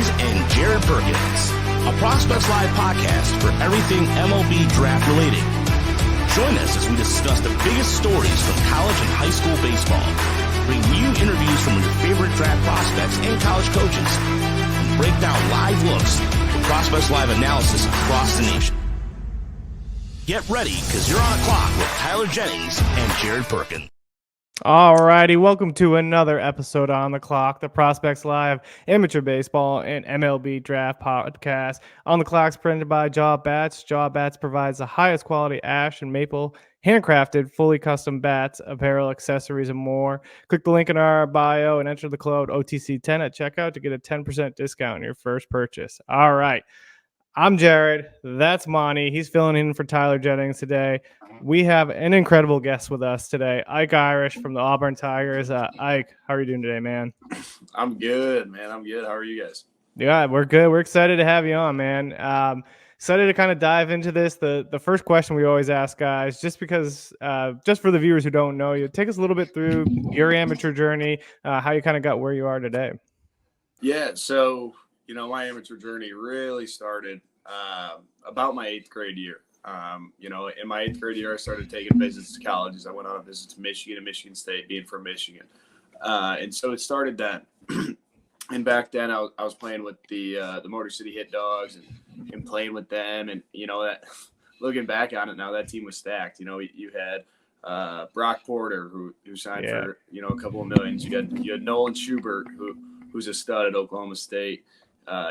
Jennings and Jared Perkins, a Prospects Live podcast for everything MLB Draft related. Join us as we discuss the biggest stories from college and high school baseball, bring you interviews from your favorite draft prospects and college coaches, and break down live looks for Prospects Live analysis across the nation. Get ready, because you're on a clock with Tyler Jennings and Jared Perkins. All righty, welcome to another episode on the clock, the Prospects Live Amateur Baseball and MLB Draft podcast. On the clock's printed by Jaw Bats. Jaw Bats provides the highest quality ash and maple, handcrafted, fully custom bats, apparel, accessories, and more. Click the link in our bio and enter the code OTC10 at checkout to get a 10% discount on your first purchase. All right. I'm Jared. That's Monty. He's filling in for Tyler Jennings today. We have an incredible guest with us today, Ike Irish from the Auburn Tigers. Ike, how are you doing today, man? I'm good, man. I'm good. How are you guys? Yeah, we're good. We're excited to have you on, man. Excited to kind of dive into this. The first question we always ask guys, just because, just for the viewers who don't know you, take us a little bit through your amateur journey, how you kind of got where you are today. Yeah, so, my amateur journey really started about my 8th grade year. In my 8th grade year, I started taking visits to colleges. I went on a visit to Michigan and Michigan State, being from Michigan. And so it started then. And back then, I was playing with the Motor City Hit Dogs and playing with them. And, that looking back on it now, that team was stacked. You had Brock Porter, who signed for, a couple of millions. You had Nolan Schubert, who's a stud at Oklahoma State.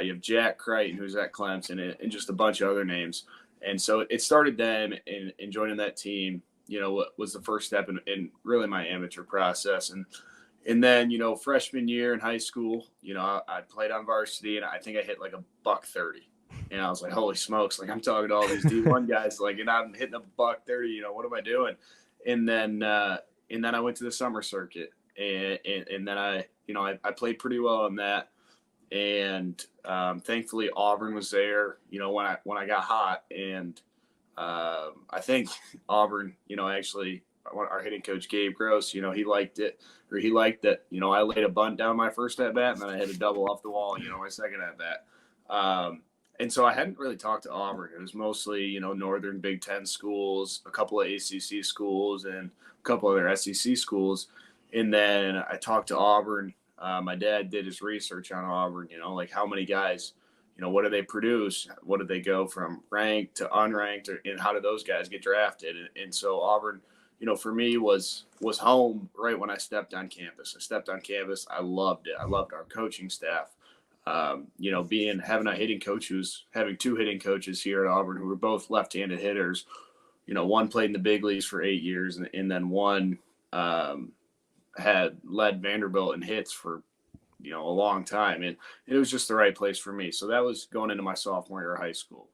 You have Jack Crichton, who's at Clemson, and just a bunch of other names. And so it started then, and joining that team, was the first step in really my amateur process. And then, freshman year in high school, I played on varsity, and I think I hit like a $130. And I was like, holy smokes, like I'm talking to all these D1 guys, like, and I'm hitting a $130, what am I doing? And then I went to the summer circuit, and then I played pretty well on that. And thankfully Auburn was there, when I got hot, and I think Auburn, actually our hitting coach Gabe Gross, he liked it, or he liked that, I laid a bunt down my first at bat, and then I hit a double off the wall, my second at bat. And so I hadn't really talked to Auburn. It was mostly, Northern Big Ten schools, a couple of ACC schools, and a couple other SEC schools. And then I talked to Auburn. My dad did his research on Auburn, like how many guys, what do they produce? What did they go from ranked to unranked, and how did those guys get drafted? And so Auburn, for me was home right when I stepped on campus. I loved it. I loved our coaching staff. Having two hitting coaches here at Auburn who were both left-handed hitters. One played in the big leagues for 8 years, and then one had led Vanderbilt in hits for, a long time. And it was just the right place for me. So that was going into my sophomore year of high school.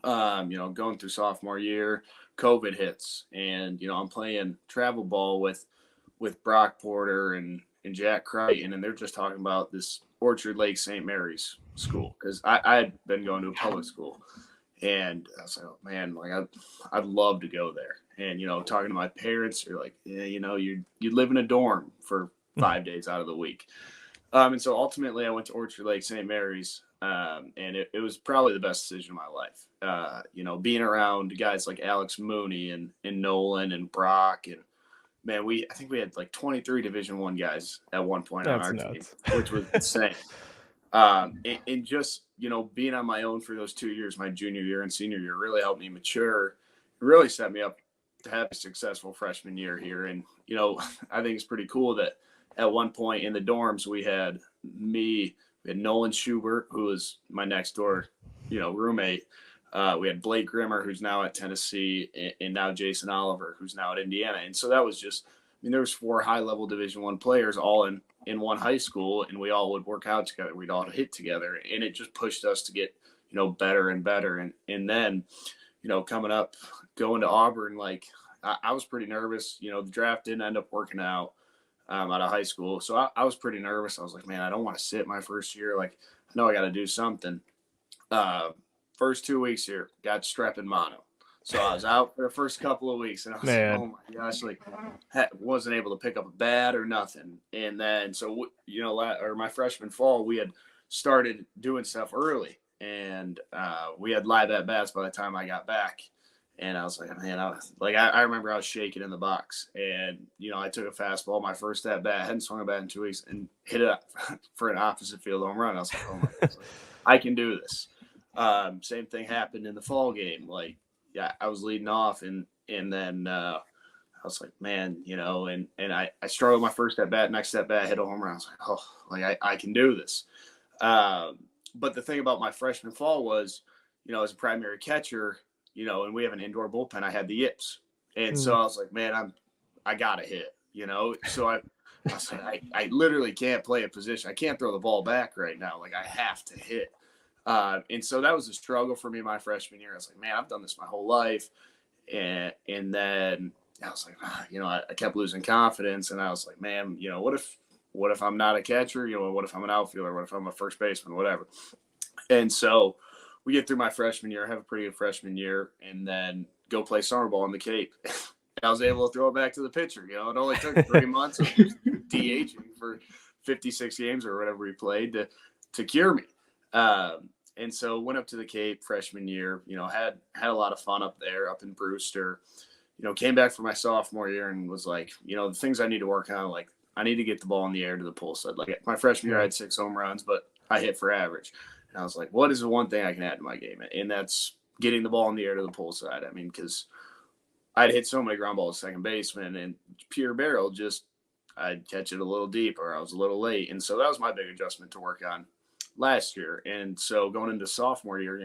Going through sophomore year, COVID hits, and, I'm playing travel ball with Brock Porter and Jack Crichton, and they're just talking about this Orchard Lake St. Mary's school, because I had been going to a public school. And I was like, oh, man, like I'd love to go there. And, talking to my parents, they're like, yeah, you live in a dorm for 5 days out of the week. And so ultimately I went to Orchard Lake St. Mary's, and it was probably the best decision of my life. Being around guys like Alex Mooney and Nolan and Brock, and man, I think we had like 23 Division I guys at one point on our team, which was insane. And just, being on my own for those 2 years, my junior year and senior year, really helped me mature. It really set me up to have a successful freshman year here. And, I think it's pretty cool that at one point in the dorms, we had Nolan Schubert, who was my next door, roommate. We had Blake Grimmer, who's now at Tennessee, and now Jason Oliver, who's now at Indiana. And so that was just, there was 4 high-level Division I players all in one high school, and we all would work out together. We'd all hit together, and it just pushed us to get, better and better. And then, coming up, going to Auburn, like I was pretty nervous. The draft didn't end up working out out of high school. So I was pretty nervous. I was like, man, I don't want to sit my first year. Like, I know I got to do something. First 2 weeks here, got strep and mono. So I was out for the first couple of weeks, and I was like, oh my gosh, like wasn't able to pick up a bat or nothing. And then, so, my freshman fall, we had started doing stuff early. And we had live at bats by the time I got back. And I was like, man, I remember I was shaking in the box. And, I took a fastball, my first at bat, hadn't swung a bat in 2 weeks, and hit it up for an opposite field home run. I was like, oh my God, I can do this. Same thing happened in the fall game. Like, yeah, I was leading off, and then I was like, man, and I struggled my first at bat, next at bat, hit a home run. I was like, oh, like I can do this. But the thing about my freshman fall was, as a primary catcher, and we have an indoor bullpen, I had the yips. And so I was like, man, I gotta hit, So I was like, I literally can't play a position. I can't throw the ball back right now. Like, I have to hit. And so that was a struggle for me my freshman year. I was like, man, I've done this my whole life. And then I was like, I kept losing confidence, and I was like, man, what if I'm not a catcher? What if I'm an outfielder? What if I'm a first baseman? Whatever. And so we get through my freshman year, have a pretty good freshman year, and then go play summer ball in the Cape. And I was able to throw it back to the pitcher. It only took 3 months of DHing for 56 games or whatever we played to cure me. And so went up to the Cape freshman year, had a lot of fun up there, up in Brewster. Came back for my sophomore year and was like, the things I need to work on, like, I need to get the ball in the air to the pull side. Like, my freshman year, I had 6 home runs, but I hit for average. And I was like, what is the one thing I can add to my game? And that's getting the ball in the air to the pull side. I mean, because I'd hit so many ground balls to second baseman, and pure barrel, I'd catch it a little deep, or I was a little late. And so that was my big adjustment to work on last year. And so going into sophomore year,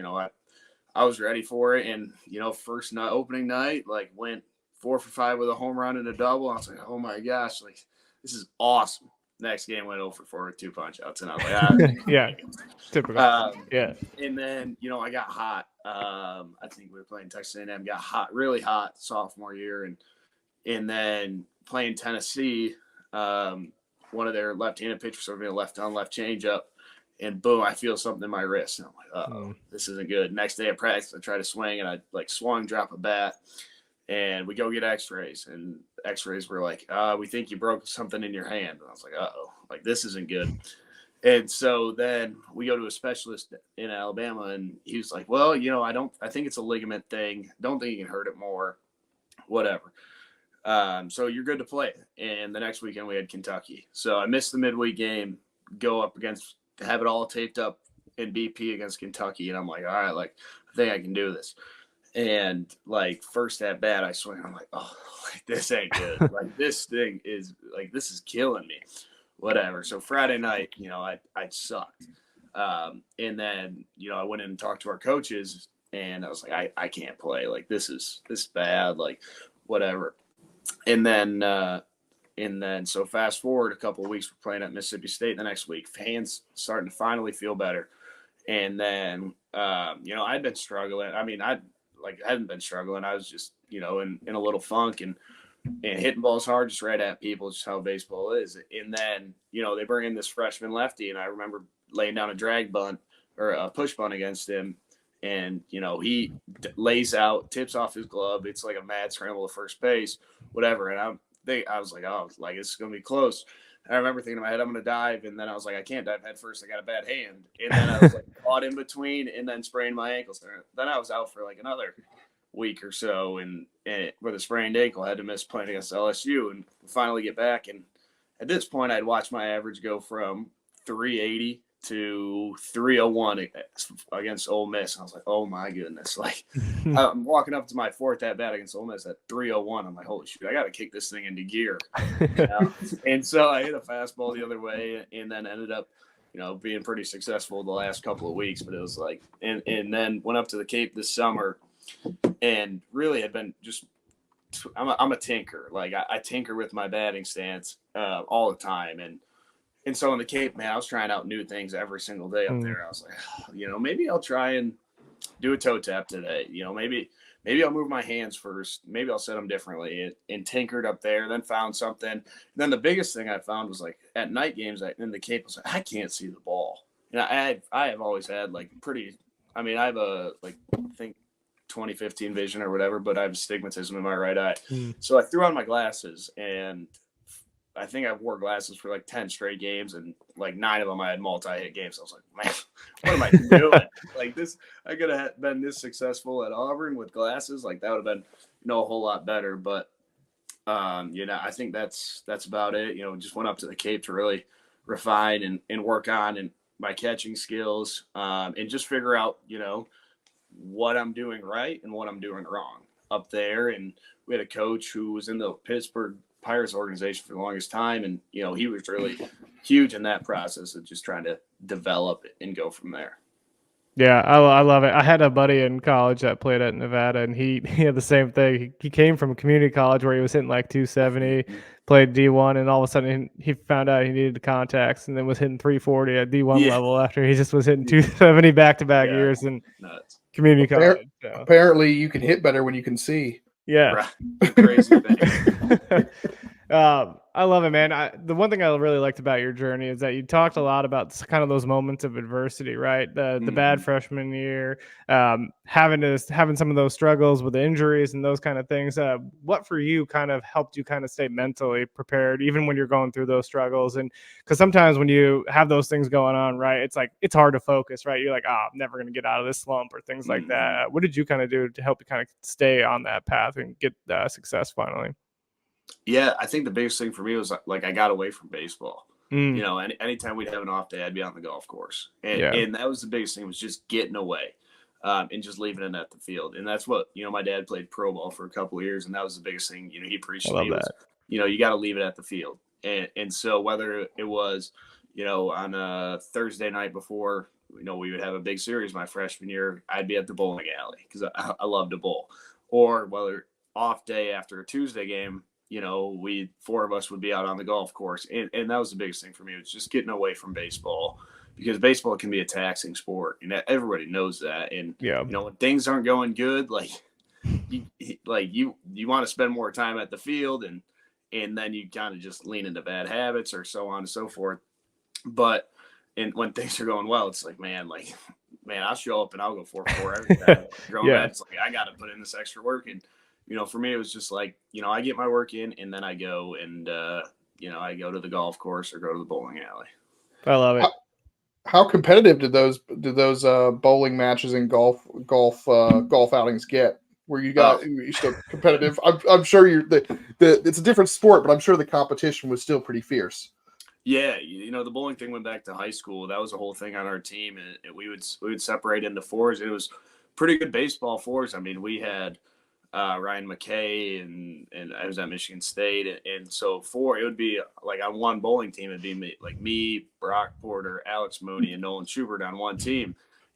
I was ready for it. And, first night, opening night, like, went 4 for 5 with a home run and a double. I was like, oh my gosh, like, this is awesome. Next game went 0 for 4 with 2 punch outs. And I was like, yeah, typical. Yeah. And then, I got hot. I think we were playing Texas A&M, got hot, really hot sophomore year. And then playing Tennessee, one of their left-handed pitchers sort of a left-on-left changeup. And boom, I feel something in my wrist. And I'm like, this isn't good. Next day at practice, I try to swing, and I swung, drop a bat, and we go get x-rays. And x-rays were like, we think you broke something in your hand. And I was like, like, this isn't good. And so then we go to a specialist in Alabama, and he was like, well, I think it's a ligament thing. Don't think you can hurt it more, whatever. So you're good to play. And the next weekend we had Kentucky. So I missed the midweek game, go up against, have it all taped up in BP against Kentucky. And I'm like, all right, like, I think I can do this. And like, first at bat, I swing. I'm like, oh, like, this ain't good. Like, this thing is like, this is killing me, whatever. So Friday night, I sucked. And then, I went in and talked to our coaches, and I was like, I can't play. Like, this is bad, like, whatever. And then so fast forward a couple of weeks, we're playing at Mississippi State the next week. Fans starting to finally feel better. And then, I'd been struggling. I mean, I hadn't been struggling. I was just, in a little funk and hitting balls hard, just right at people, just how baseball is. And then, they bring in this freshman lefty, and I remember laying down a drag bunt or a push bunt against him. And, he lays out, tips off his glove. It's like a mad scramble to first base, whatever. And I was like, oh, like, it's going to be close. And I remember thinking in my head, I'm going to dive. And then I was like, I can't dive head first. I got a bad hand. And then I was like caught in between, and then sprained my ankles. Then I was out for like another week or so, and with a sprained ankle, I had to miss playing against LSU, and finally get back. And at this point, I'd watched my average go from 380 to 301 against Ole Miss. And I was like, oh my goodness. Like, I'm walking up to my fourth at bat against Ole Miss at 301. I'm like, holy shoot, I got to kick this thing into gear. And so I hit a fastball the other way, and then ended up, being pretty successful the last couple of weeks. But it was like, and then went up to the Cape this summer, and really had been just, I'm a tinker. Like, I tinker with my batting stance all the time. And so in the Cape, man, I was trying out new things every single day up there. I was like, maybe I'll try and do a toe tap today. Maybe I'll move my hands first. Maybe I'll set them differently. And tinkered up there, then found something. And then the biggest thing I found was, like, at night games in the Cape, I was like, I can't see the ball. And I have always had, like, I have a, like, I think 20/15 vision or whatever, but I have astigmatism in my right eye. So I threw on my glasses, and I think I wore glasses for like 10 straight games, and like 9 of them I had multi-hit games. I was like, man, what am I doing? Like this, I could have been this successful at Auburn with glasses. Like that would have been, a whole lot better. But, I think that's about it. Just went up to the Cape to really refine and work on and my catching skills, and just figure out, what I'm doing right and what I'm doing wrong up there. And we had a coach who was in the Pittsburgh Pirates organization for the longest time. And, he was really huge in that process of just trying to develop it and go from there. Yeah, I love it. I had a buddy in college that played at Nevada, and he had the same thing. He came from a community college where he was hitting like 270, played D1, and all of a sudden he found out he needed the contacts, and then was hitting 340 at D1 level after he just was hitting 270 back-to-back years in community college. So. Apparently, you can hit better when you can see. Yeah. Crazy thing. I love it, man. The one thing I really liked about your journey is that you talked a lot about kind of those moments of adversity, right? The bad freshman year, having some of those struggles with injuries and those kind of things. What for you kind of helped you kind of stay mentally prepared, even when you're going through those struggles? And because sometimes when you have those things going on, right, it's like it's hard to focus, right? You're like, I'm never going to get out of this slump or things like that. What did you kind of do to help you kind of stay on that path and get success finally? Yeah, I think the biggest thing for me was like I got away from baseball. Anytime we'd have an off day, I'd be on the golf course, and that was the biggest thing, was just getting away, and just leaving it at the field. And that's what my dad played pro ball for a couple of years, and that was the biggest thing he preached to me was you got to leave it at the field. And so whether it was on a Thursday night before we would have a big series my freshman year, I'd be at the bowling alley because I love to bowl, or whether off day after a Tuesday game. 4 of us would be out on the golf course. And that was the biggest thing for me. It was just getting away from baseball, because baseball can be a taxing sport, and everybody knows that. And, when things aren't going good, you want to spend more time at the field, and then you kind of just lean into bad habits or so on and so forth. But when things are going well, it's like, man, I'll show up and I'll go 4-4 every time. It's like, I got to put in this extra work. And, for me, it was just like, I get my work in, and then I go and, I go to the golf course or go to the bowling alley. I love it. How competitive did those bowling matches and golf outings get? Where you still competitive? I'm sure it's a different sport, but I'm sure the competition was still pretty fierce. Yeah, the bowling thing went back to high school. That was a whole thing on our team, and we would separate into fours. And it was pretty good baseball fours. I mean, we had Ryan McKay, and I was at Michigan State, and so it would be like on one bowling team, it'd be me, Brock Porter, Alex Mooney, and Nolan Schubert on one team.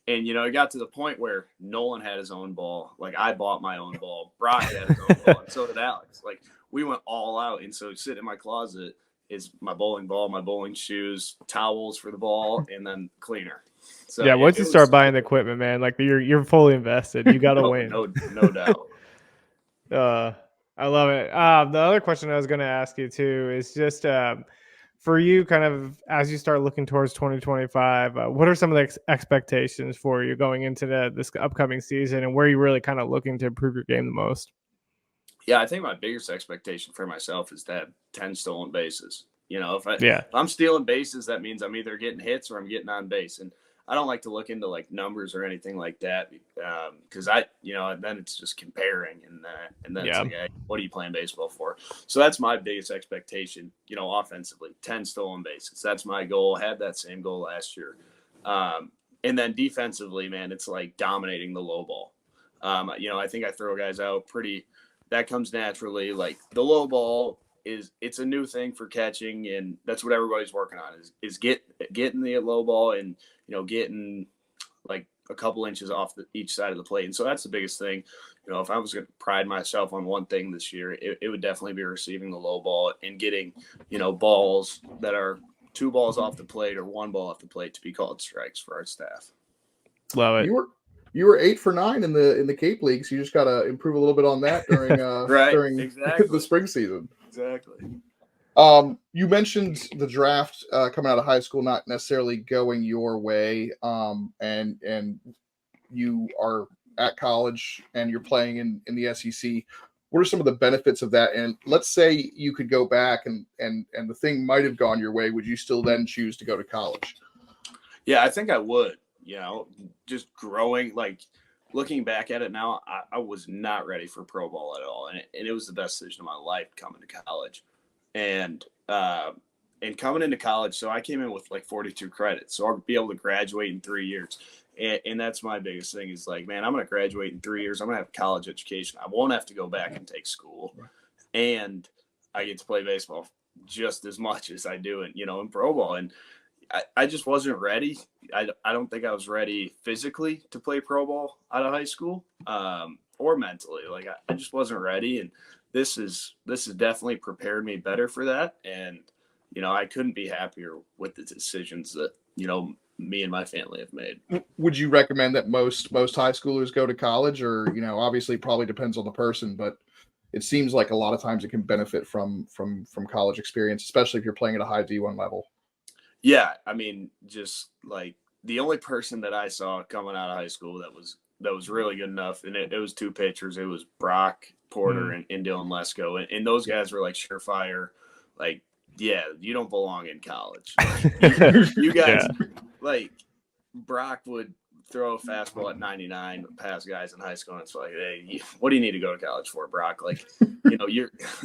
And it got to the point where Nolan had his own ball, like I bought my own ball, Brock had his own ball, and so did Alex. Like we went all out, and so sitting in my closet is my bowling ball, my bowling shoes, towels for the ball, and then cleaner. So yeah, once you start buying the equipment, man, like you're fully invested. You got to win. No doubt. I love it. The other question I was going to ask you too is just for you, kind of as you start looking towards 2025, what are some of the expectations for you going into this upcoming season, and where are you really kind of looking to improve your game the most? Yeah, I think my biggest expectation for myself is to have 10 stolen bases. If I'm stealing bases, that means I'm either getting hits or I'm getting on base. And I don't like to look into like numbers or anything like that, because then it's just comparing, and then it's like, hey, what are you playing baseball for? So that's my biggest expectation, offensively, 10 stolen bases. That's my goal. I had that same goal last year. And then defensively, man, it's like dominating the low ball. I think I throw guys out that comes naturally. Like the low ball it's a new thing for catching, and that's what everybody's working on is getting the low ball and getting like a couple inches off each side of the plate. And so that's the biggest thing. If I was going to pride myself on one thing this year, it would definitely be receiving the low ball and getting balls that are 2 balls off the plate or 1 ball off the plate to be called strikes for our staff. Love it. You were 8 for 9 in the Cape League, so you just got to improve a little bit on that during the spring season. Exactly. You mentioned the draft coming out of high school not necessarily going your way, and you are at college and you're playing in the SEC. what are some of the benefits of that? And let's say you could go back and the thing might have gone your way. Would you still then choose to go to college? Yeah, I think I would. Just growing, like looking back at it now, I was not ready for pro ball at all, and it was the best decision of my life coming to college, and coming into college. So I came in with like 42 credits, so I'll be able to graduate in 3 years. And that's my biggest thing is like, man, I'm going to graduate in 3 years. I'm going to have college education. I won't have to go back and take school. And I get to play baseball just as much as I do in pro ball. And I just wasn't ready. I don't think I was ready physically to play pro ball out of high school or mentally. Like I just wasn't ready. And this has definitely prepared me better for that. And, I couldn't be happier with the decisions that, me and my family have made. Would you recommend that most high schoolers go to college, or obviously it probably depends on the person, but it seems like a lot of times it can benefit from college experience, especially if you're playing at a high D1 level? Yeah, I mean, just like the only person that I saw coming out of high school that was really good enough, and it was two pitchers. It was Brock Porter and Dylan Lesko, and those guys were like surefire, like, yeah, you don't belong in college. You guys, like, Brock would throw a fastball at 99 past guys in high school, and it's like, hey, what do you need to go to college for, Brock? Like,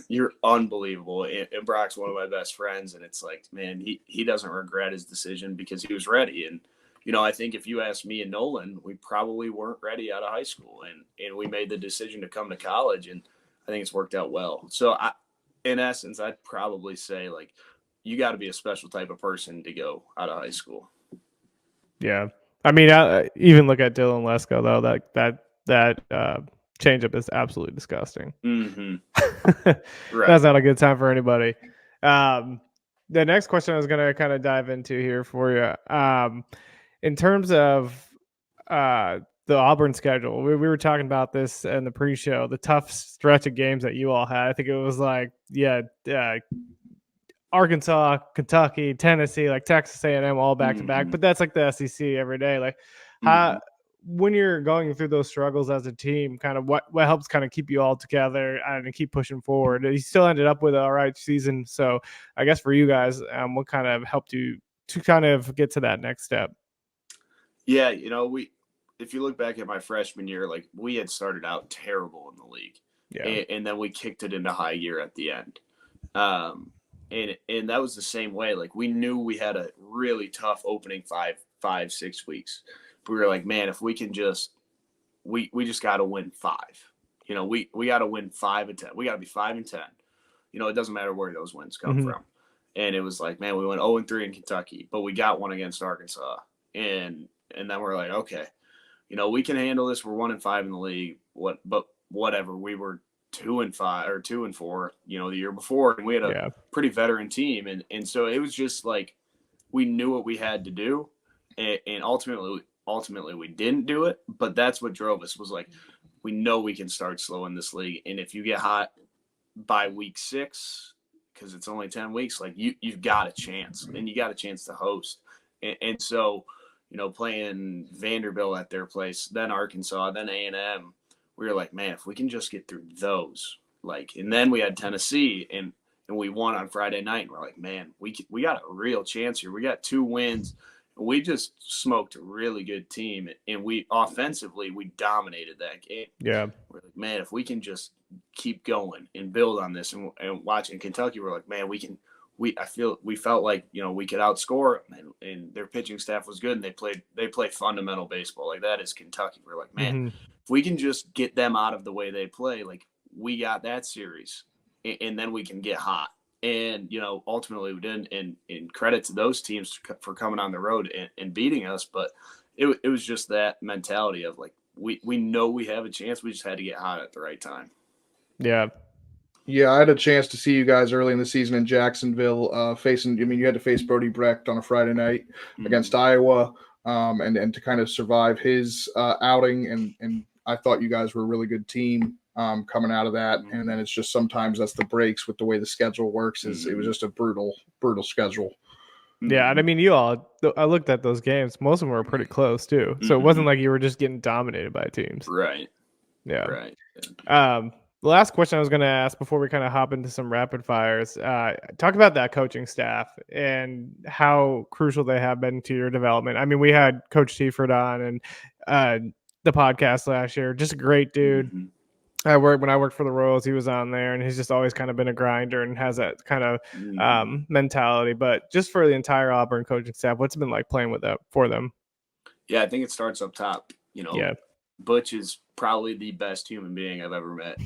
you're unbelievable. And Brock's one of my best friends, and it's like, man, he doesn't regret his decision because he was ready. And I think if you ask me and Nolan, we probably weren't ready out of high school, and we made the decision to come to college, and I think it's worked out well. So in essence, I'd probably say, like, you got to be a special type of person to go out of high school. Yeah. I mean, I even look at Dylan Lesko, though, that changeup is absolutely disgusting. Mm-hmm. Right. That's not a good time for anybody. The next question I was going to kind of dive into here for you. In terms of the Auburn schedule, we were talking about this in the pre-show, the tough stretch of games that you all had. I think it was like, Arkansas, Kentucky, Tennessee, like Texas A&M, all back to back. But that's like the SEC every day. Like, when you're going through those struggles as a team, kind of what helps kind of keep you all together and keep pushing forward? You still ended up with an all right season. So I guess for you guys, what kind of helped you to kind of get to that next step? Yeah, if you look back at my freshman year, like, we had started out terrible in the league. Yeah. And then we kicked it into high gear at the end. And that was the same way. Like, we knew we had a really tough opening 6 weeks. But we were like, man, if we can just, we just got to win 5. We got to win 5 and 10. We got to be 5 and 10. It doesn't matter where those wins come from. And it was like, man, we went 0-3 in Kentucky, but we got one against Arkansas. And then we're like, okay, we can handle this. We're 1-5 in the league. But whatever. We were 2-5 or 2-4, the year before, and we had a pretty veteran team, and so it was just like we knew what we had to do, and ultimately we didn't do it, but that's what drove us. Was like, we know we can start slow in this league, and if you get hot by week 6, because it's only 10 weeks, like you've got a chance, and you got a chance to host, and so playing Vanderbilt at their place, then Arkansas, then A&M. We were like, man, if we can just get through those, like, and then we had Tennessee and we won on Friday night. And we're like, man, we got a real chance here. We got 2 wins. And we just smoked a really good team. And we offensively, we dominated that game. Yeah. We're like, man, if we can just keep going and build on this and watching Kentucky, we're like, man, we felt like, we could outscore them, and their pitching staff was good, and they play fundamental baseball. Like, that is Kentucky. We're like, man, if we can just get them out of the way they play, like, we got that series, and then we can get hot. And, ultimately we didn't, and credit to those teams for coming on the road and beating us. But it was just that mentality of like, we know we have a chance. We just had to get hot at the right time. Yeah. Yeah, I had a chance to see you guys early in the season in Jacksonville, you had to face Brody Brecht on a Friday night against Iowa, and to kind of survive his outing. And I thought you guys were a really good team coming out of that. And then it's just sometimes that's the breaks with the way the schedule works. It was just a brutal schedule. Yeah, and I mean, I looked at those games. Most of them were pretty close too. So it wasn't like you were just getting dominated by teams. Right. Yeah. Right. The last question I was going to ask before we kind of hop into some rapid fires, talk about that coaching staff and how crucial they have been to your development. I mean, we had Coach Tiford on and the podcast last year, just a great dude. Mm-hmm. When I worked for the Royals, he was on there, and he's just always kind of been a grinder and has that kind of mentality. But just for the entire Auburn coaching staff, what's it been like playing with that for them? Yeah, I think it starts up top. Butch is probably the best human being I've ever met.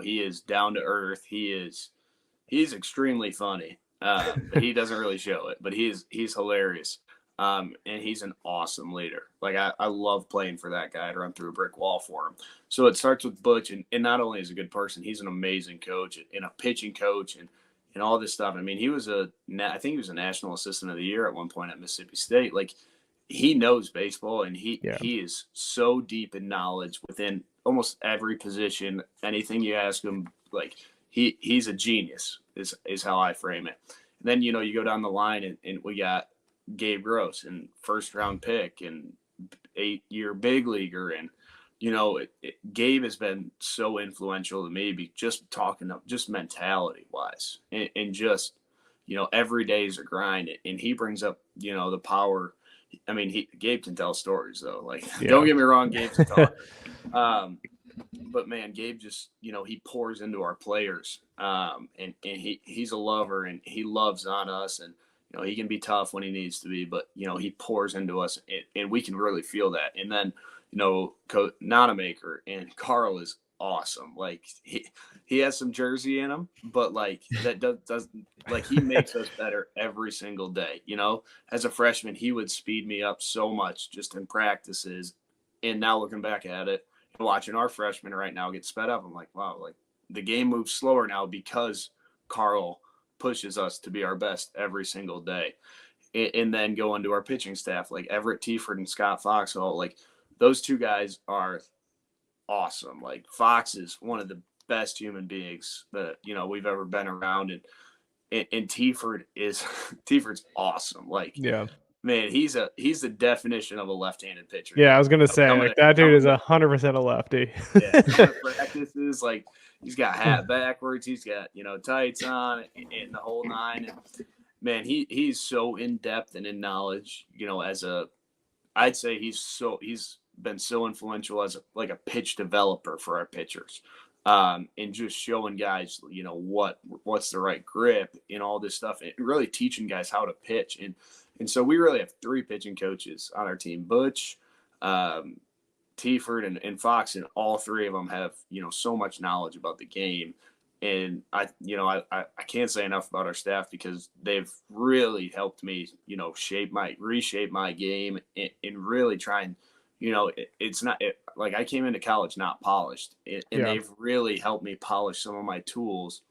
He is down to earth. He's extremely funny. But he doesn't really show it, but he's hilarious. And he's an awesome leader. Like I love playing for that guy. I'd run through a brick wall for him. So it starts with Butch, and not only is he a good person, he's an amazing coach and a pitching coach and all this stuff. I mean, I think he was a national assistant of the year at one point at Mississippi State. Like he knows baseball, and he is so deep in knowledge within almost every position. Anything you ask him, like he's a genius is how I frame it. And then, you go down the line and we got Gabe Gross and first round pick and 8-year big leaguer. And, Gabe has been so influential to me, just talking up, just mentality wise and just, every day is a grind, and he brings up, the power. I mean, Gabe can tell stories though. Like, don't get me wrong, Gabe's a talker. But man, Gabe just, he pours into our players. And he's a lover, and he loves on us, and, he can be tough when he needs to be, but, he pours into us, and we can really feel that. And then, Nonamaker and Carl is awesome. Like he has some Jersey in him, but like that does like he makes us better every single day. As a freshman, he would speed me up so much just in practices. And now looking back at it, watching our freshmen right now get sped up, I'm like, wow, like the game moves slower now because Carl pushes us to be our best every single day. And then go into our pitching staff, like Everett Tiford and Scott Foxhall. Like those two guys are awesome. Like Fox is one of the best human beings that, we've ever been around. And Tiford's awesome. Like, man, he's the definition of a left-handed pitcher. Yeah, I was gonna say that dude is 100% a lefty. Yeah, practices, like he's got hat backwards, he's got tights on, and the whole nine. And man, he's so in depth and in knowledge. I'd say he's been so influential as a pitch developer for our pitchers, and just showing guys what's the right grip and all this stuff, and really teaching guys how to pitch. And so we really have 3 pitching coaches on our team: Butch, Tiford, and Fox, and all 3 of them have so much knowledge about the game. And I can't say enough about our staff, because they've really helped me reshape my game and really try and it's not like I came into college not polished, and they've really helped me polish some of my tools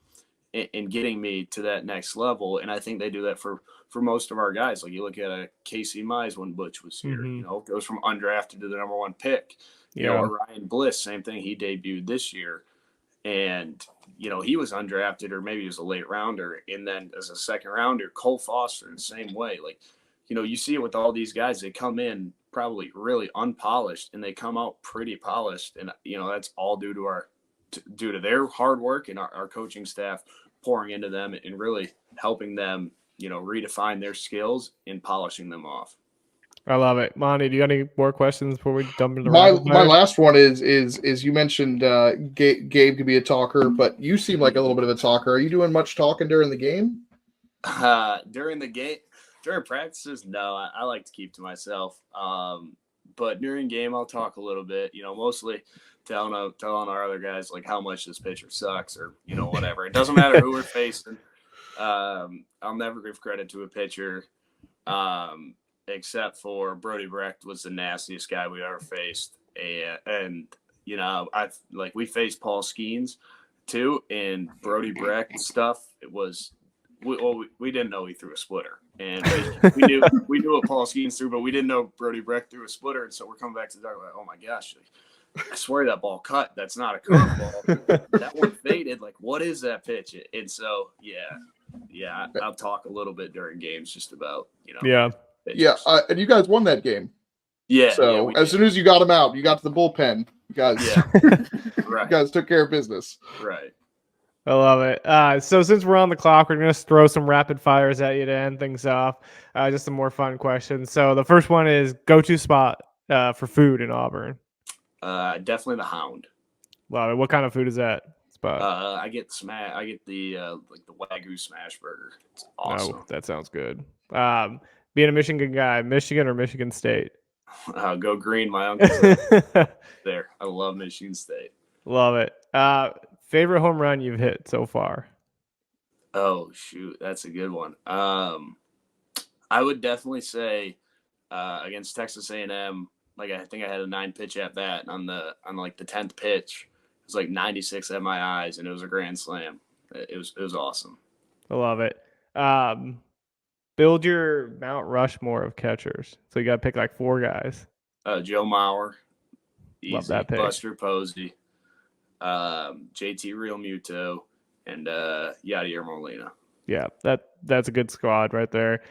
in getting me to that next level. And I think they do that for most of our guys. Like you look at Casey Mize when Butch was here, goes from undrafted to the number 1 pick. Or Ryan Bliss, same thing. He debuted this year, and he was undrafted, or maybe he was a late rounder, and then as a second rounder, Cole Foster, the same way. Like you see it with all these guys. They come in probably really unpolished, and they come out pretty polished, and that's all due to their hard work and our coaching staff pouring into them and really helping them redefine their skills and polishing them off. I love it. Monty, do you got any more questions before we dump into my last one is you mentioned Gabe could be a talker, but you seem like a little bit of a talker. Are you doing much talking during the game? During practices, no. I like to keep to myself. But during game, I'll talk a little bit. Mostly telling our other guys like how much this pitcher sucks, or whatever. It doesn't matter who we're facing. I'll never give credit to a pitcher, except for Brody Brecht was the nastiest guy we ever faced, and we faced Paul Skeens too, and Brody Brecht stuff. It was we didn't know he threw a splitter, and we knew what Paul Skeens threw, but we didn't know Brody Brecht threw a splitter, and so we're coming back to the dugout like, oh my gosh. I swear that ball cut. That's not a curveball. That one faded. Like, what is that pitch? And so, I'll talk a little bit during games just about, and you guys won that game. Yeah. So we as did. soon as you got him out, you got to the bullpen. You guys, Yeah. you Right. guys took care of business. Right. I love it. So since we're on the clock, we're going to throw some rapid fires at you to end things off. Just some more fun questions. So the first one is go-to spot for food in Auburn. Definitely the Hound. Love it. What kind of food is that spot? I get the like the Wagyu smash burger. It's awesome. Oh, that sounds good. Being a Michigan guy, Michigan or Michigan State? Go green, my uncle. There. I love Michigan State. Love it. Favorite home run you've hit so far? Oh shoot, that's a good one. I would definitely say against Texas A&M. Like I think I had a 9-pitch at bat on like the 10th pitch. It was like 96 at my eyes, and it was a grand slam. It was awesome. I love it. Build your Mount Rushmore of catchers. So you got to pick like 4 guys. Joe Mauer, easy. Love that pick. Buster Posey, JT Realmuto, and Yadier Molina. Yeah, that's a good squad right there.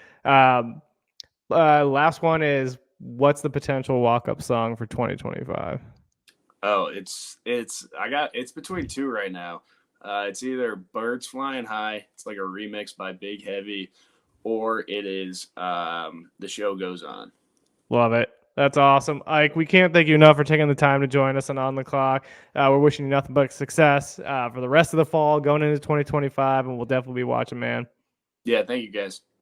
Last one is, what's the potential walk-up song for 2025? Oh, it's between 2 right now. It's either Birds Flying High, it's like a remix by Big Heavy, or it is The Show Goes On. Love it. That's awesome. Ike, we can't thank you enough for taking the time to join us on the Clock. We're wishing you nothing but success for the rest of the fall, going into 2025, and we'll definitely be watching, man. Yeah, thank you guys.